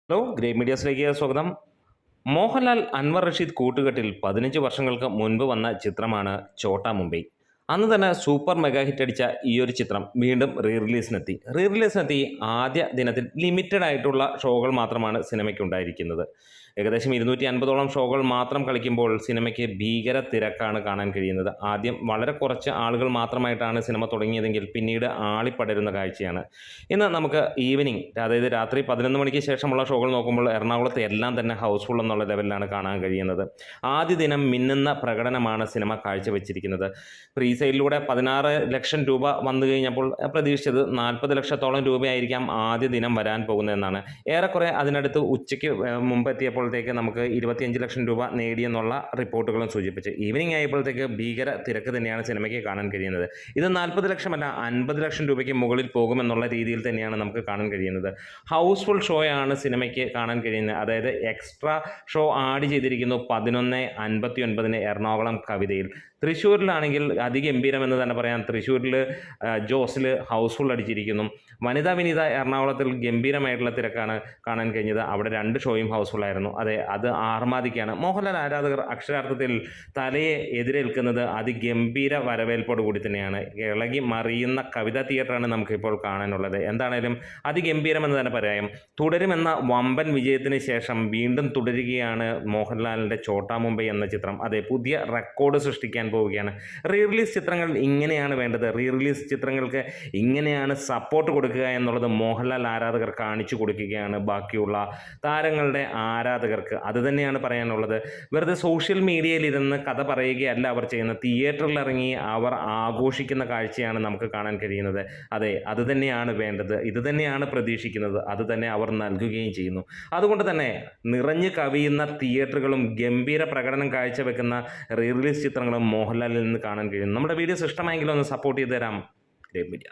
Hello great മീഡിയാസിലേക്ക് സ്വാഗതം. മോഹൻലാൽ അൻവർ റഷീദ് കൂട്ടുകെട്ടിൽ 15 വർഷങ്ങൾക്ക് മുൻപ് വന്ന ചിത്രമാണ് ഛോട്ടാ മുംബൈ. അന്ന് തന്നെ സൂപ്പർ മെഗാ ഹിറ്റ് അടിച്ച ഈ ഒരു ചിത്രം വീണ്ടും റീ റിലീസിനെത്തി ആദ്യ ദിനത്തിൽ ലിമിറ്റഡ് ആയിട്ടുള്ള ഷോകൾ മാത്രമാണ് സിനിമയ്ക്കുണ്ടായിരിക്കുന്നത്. ഏകദേശം 250ഓളം ഷോകൾ മാത്രം കളിക്കുമ്പോൾ സിനിമയ്ക്ക് ഭീകര തിരക്കാണ് കാണാൻ കഴിയുന്നത്. ആദ്യം വളരെ കുറച്ച് ആളുകൾ മാത്രമായിട്ടാണ് സിനിമ തുടങ്ങിയതെങ്കിൽ പിന്നീട് ആളിപ്പടരുന്ന കാഴ്ചയാണ്. ഇന്ന് നമുക്ക് ഈവനിങ്, അതായത് രാത്രി 11 മണിക്ക് ശേഷമുള്ള ഷോകൾ നോക്കുമ്പോൾ എറണാകുളത്ത് എല്ലാം തന്നെ ഹൗസ്ഫുൾ എന്നുള്ള ലെവലിലാണ് കാണാൻ കഴിയുന്നത്. ആദ്യ ദിനം മിന്നുന്ന പ്രകടനമാണ് സിനിമ കാഴ്ചവെച്ചിരിക്കുന്നത്. പ്രീ സെയിലിലൂടെ 16 ലക്ഷം രൂപ വന്നു കഴിഞ്ഞപ്പോൾ പ്രതീക്ഷിച്ചത് 40 ലക്ഷത്തോളം രൂപയായിരിക്കാം ആദ്യ ദിനം വരാൻ പോകുന്നതെന്നാണ്. ഏറെക്കുറെ അതിനടുത്ത് ഉച്ചയ്ക്ക് മുമ്പ് എത്തിയപ്പോഴത്തേക്ക് നമുക്ക് 25 ലക്ഷം രൂപ നേടിയെന്നുള്ള റിപ്പോർട്ടുകളും സൂചിപ്പിച്ചു. ഈവനിങ് ആയപ്പോഴത്തേക്ക് ഭീകര തിരക്ക് തന്നെയാണ് സിനിമയ്ക്ക് കാണാൻ കഴിയുന്നത്. ഇത് 40 ലക്ഷമല്ല, 50 ലക്ഷം രൂപയ്ക്ക് മുകളിൽ പോകുമെന്നുള്ള രീതിയിൽ തന്നെയാണ് നമുക്ക് കാണാൻ കഴിയുന്നത്. ഹൗസ്ഫുൾ ഷോയാണ് സിനിമയ്ക്ക് കാണാൻ കഴിയുന്നത്. അതായത് എക്സ്ട്രാ ഷോ ആഡ് ചെയ്തിരിക്കുന്നു 11:59 എറണാകുളം കവിതയിൽ. തൃശ്ശൂരിലാണെങ്കിൽ അതിഗംഭീരമെന്ന് തന്നെ പറയാം. തൃശ്ശൂരിൽ ജോസിൽ ഹൗസ്ഫുൾ അടിച്ചിരിക്കുന്നു. വനിതാ വിനീത എറണാകുളത്തിൽ ഗംഭീരമായിട്ടുള്ള തിരക്കാണ് കാണാൻ കഴിഞ്ഞത്. അവിടെ 2 ഷോയും ഹൗസ്ഫുള്ളായിരുന്നു. അതെ, അത് ആർമാദിക്കാണ്. മോഹൻലാൽ ആരാധകർ അക്ഷരാർത്ഥത്തിൽ തലയെ എതിരേൽക്കുന്നത് അതിഗംഭീര വരവേൽപ്പോടു കൂടി തന്നെയാണ്. ഇളകി മറിയുന്ന കവിതാ തിയേറ്ററാണ് നമുക്കിപ്പോൾ കാണാനുള്ളത്. എന്താണേലും അതിഗംഭീരമെന്ന് തന്നെ പറയാം. തുടരുമെന്ന വമ്പൻ വിജയത്തിന് ശേഷം വീണ്ടും തുടരുകയാണ് മോഹൻലാലിൻ്റെ ഛോട്ടാ മുംബൈ എന്ന ചിത്രം. അതെ, പുതിയ റെക്കോർഡ് സൃഷ്ടിക്കാൻ പോവുകയാണ്. റിലീസ് ചിത്രങ്ങൾ ഇങ്ങനെയാണ് വേണ്ടത്. റിലീസ് ചിത്രങ്ങൾക്ക് ഇങ്ങനെയാണ് സപ്പോർട്ട് കൊടുക്കുക എന്നുള്ളത് മോഹൻലാൽ ആരാധകർ കാണിച്ചു കൊടുക്കുകയാണ് ബാക്കിയുള്ള താരങ്ങളുടെ ആരാധകർക്ക്. അതുതന്നെയാണ് പറയാനുള്ളത്. വെറുതെ സോഷ്യൽ മീഡിയയിലിരുന്ന് കഥ പറയുകയല്ല അവർ ചെയ്യുന്നത്. തിയേറ്ററിൽ ഇറങ്ങി അവർ ആഘോഷിക്കുന്ന കാഴ്ചയാണ് നമുക്ക് കാണാൻ കഴിയുന്നത്. അതെ, അതുതന്നെയാണ് വേണ്ടത്. ഇതുതന്നെയാണ് പ്രതീക്ഷിക്കുന്നത്. അതുതന്നെ അവർ നൽകുകയും ചെയ്യുന്നു. അതുകൊണ്ട് തന്നെ നിറഞ്ഞു കവിയുന്ന തിയേറ്ററുകളും ഗംഭീര പ്രകടനം കാഴ്ചവെക്കുന്ന റിലീസ് ചിത്രങ്ങളും മോഹൻലാലിൽ നിന്ന് കാണാൻ കഴിയും. നമ്മുടെ വീഡിയോസ് ഇഷ്ടമായെങ്കിലും ഒന്ന് സപ്പോർട്ട് ചെയ്ത് തരാം ഗ്രേറ്റ് മീഡിയ.